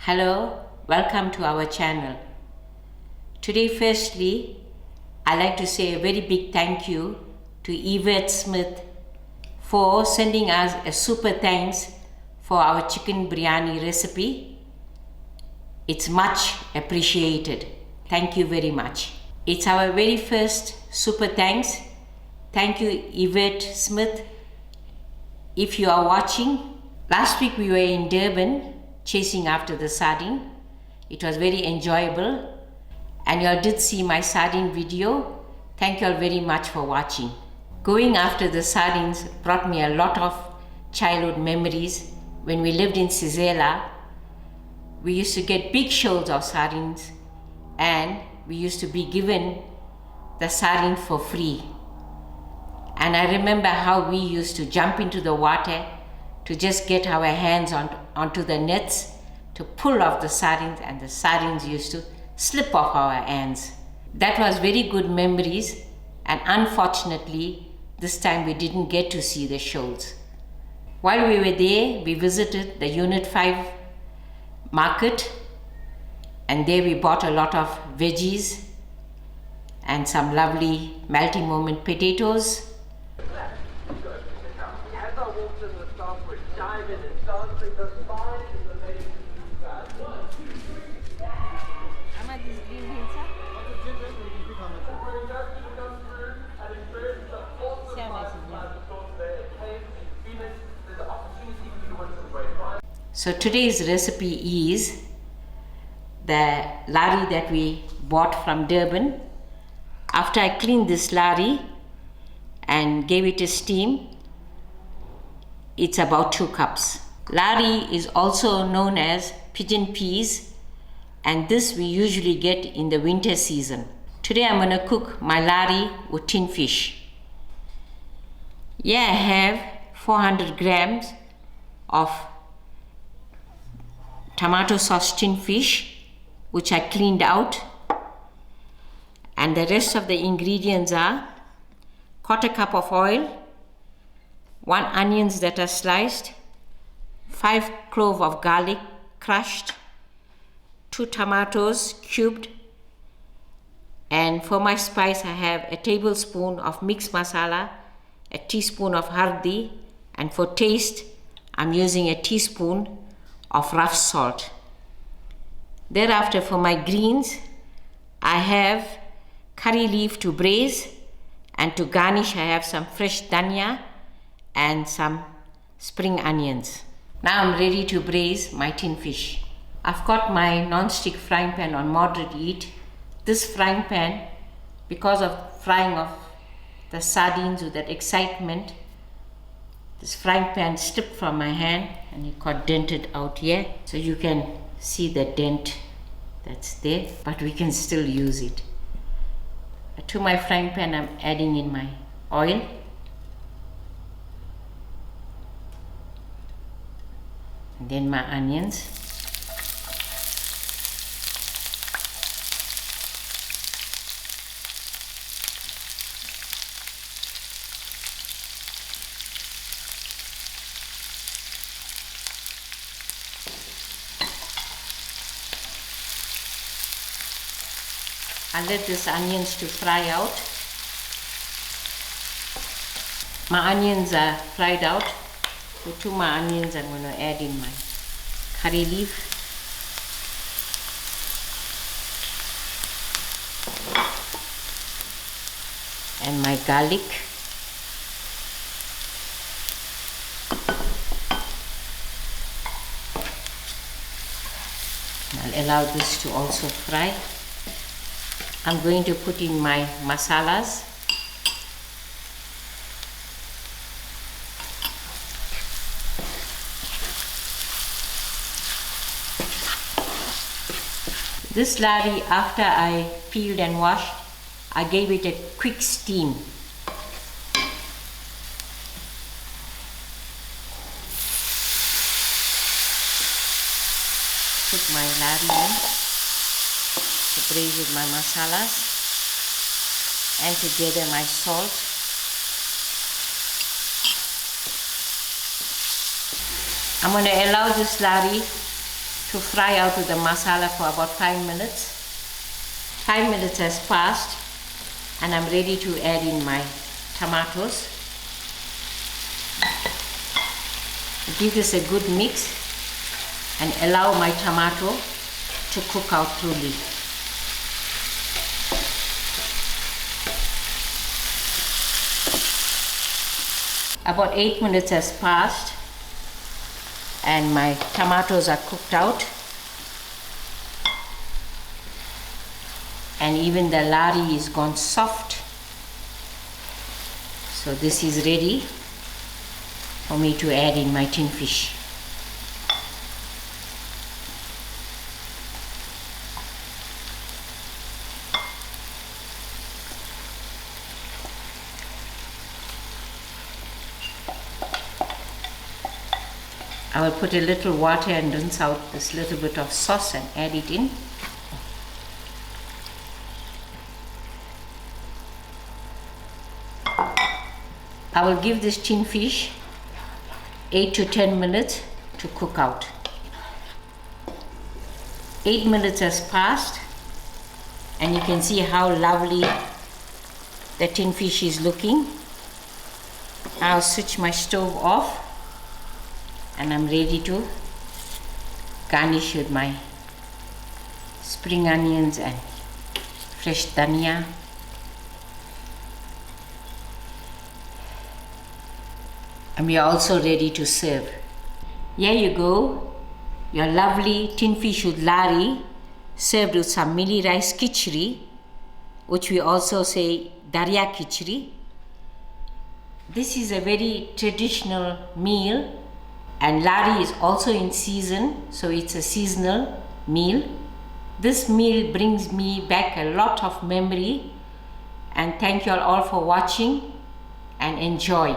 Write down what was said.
Hello, welcome to our channel. Today, firstly, I'd like to say a very big thank you to Yvette Smith for sending us a super thanks for our chicken biryani recipe. It's much appreciated. Thank you very much. It's our very first super thanks. Thank you, Yvette Smith. If you are watching, last week we were in Durban chasing after the sardine. It was very enjoyable, and you all did see my sardine video. Thank you all very much for watching. Going after the sardines brought me a lot of childhood memories. When we lived in Sizela, we used to get big shoals of sardines, and we used to be given the sardine for free. And I remember how we used to jump into the water to just get our hands onto the nets to pull off the sardines, and the sardines used to slip off our hands. That was very good memories, and unfortunately this time we didn't get to see the shoals. While we were there, we visited the Unit 5 market, and there we bought a lot of veggies and some lovely multi-moment potatoes. So today's recipe is the lahari that we bought from Durban. After I cleaned this lahari and gave it a steam, it's about 2 cups. Lahari is also known as pigeon peas, and this we usually get in the winter season. Today I'm going to cook my lahari with tin fish. Here I have 400 grams of tomato sauce tin fish, which I cleaned out, and the rest of the ingredients are 1/4 cup of oil, 1 onions that are sliced, 5 cloves of garlic crushed, 2 tomatoes cubed, and for my spice I have a tablespoon of mixed masala, a teaspoon of hurdee, and for taste I'm using a teaspoon of rough salt. Thereafter, for my greens, I have curry leaf to braise, and to garnish I have some fresh dhania and some spring onions. Now I'm ready to braise my tin fish. I've got my non-stick frying pan on moderate heat. This frying pan, because of frying of the sardines with that excitement, this frying pan slipped from my hand and it got dented out here. So you can see the dent that's there, but we can still use it. To my frying pan I'm adding in my oil. And then my onions. I'll let these onions to fry out. My onions are fried out. So to my onions I'm going to add in my curry leaf. And my garlic. And I'll allow this to also fry. I'm going to put in my masalas. This lahari, after I peeled and washed, I gave it a quick steam. Put my lahari in to braise with my masalas, and together my salt. I'm going to allow this lahari to fry out with the masala for about 5 minutes. 5 minutes has passed and I'm ready to add in my tomatoes. Give this a good mix and allow my tomato to cook out thoroughly. About 8 minutes has passed and my tomatoes are cooked out, and even the lahari is gone soft. So this is ready for me to add in my tin fish. I will put a little water and rinse out this little bit of sauce and add it in. I will give this tin fish 8 to 10 minutes to cook out. 8 minutes has passed and you can see how lovely the tin fish is looking. I'll switch my stove off and I'm ready to garnish with my spring onions and fresh dhania. And we are also ready to serve. Here you go, your lovely tin fish with lahari served with some mili rice khichdi, which we also say dhania khichdi. This is a very traditional meal, and lahari is also in season, so it's a seasonal meal. This meal brings me back a lot of memory, and thank you all for watching and enjoy.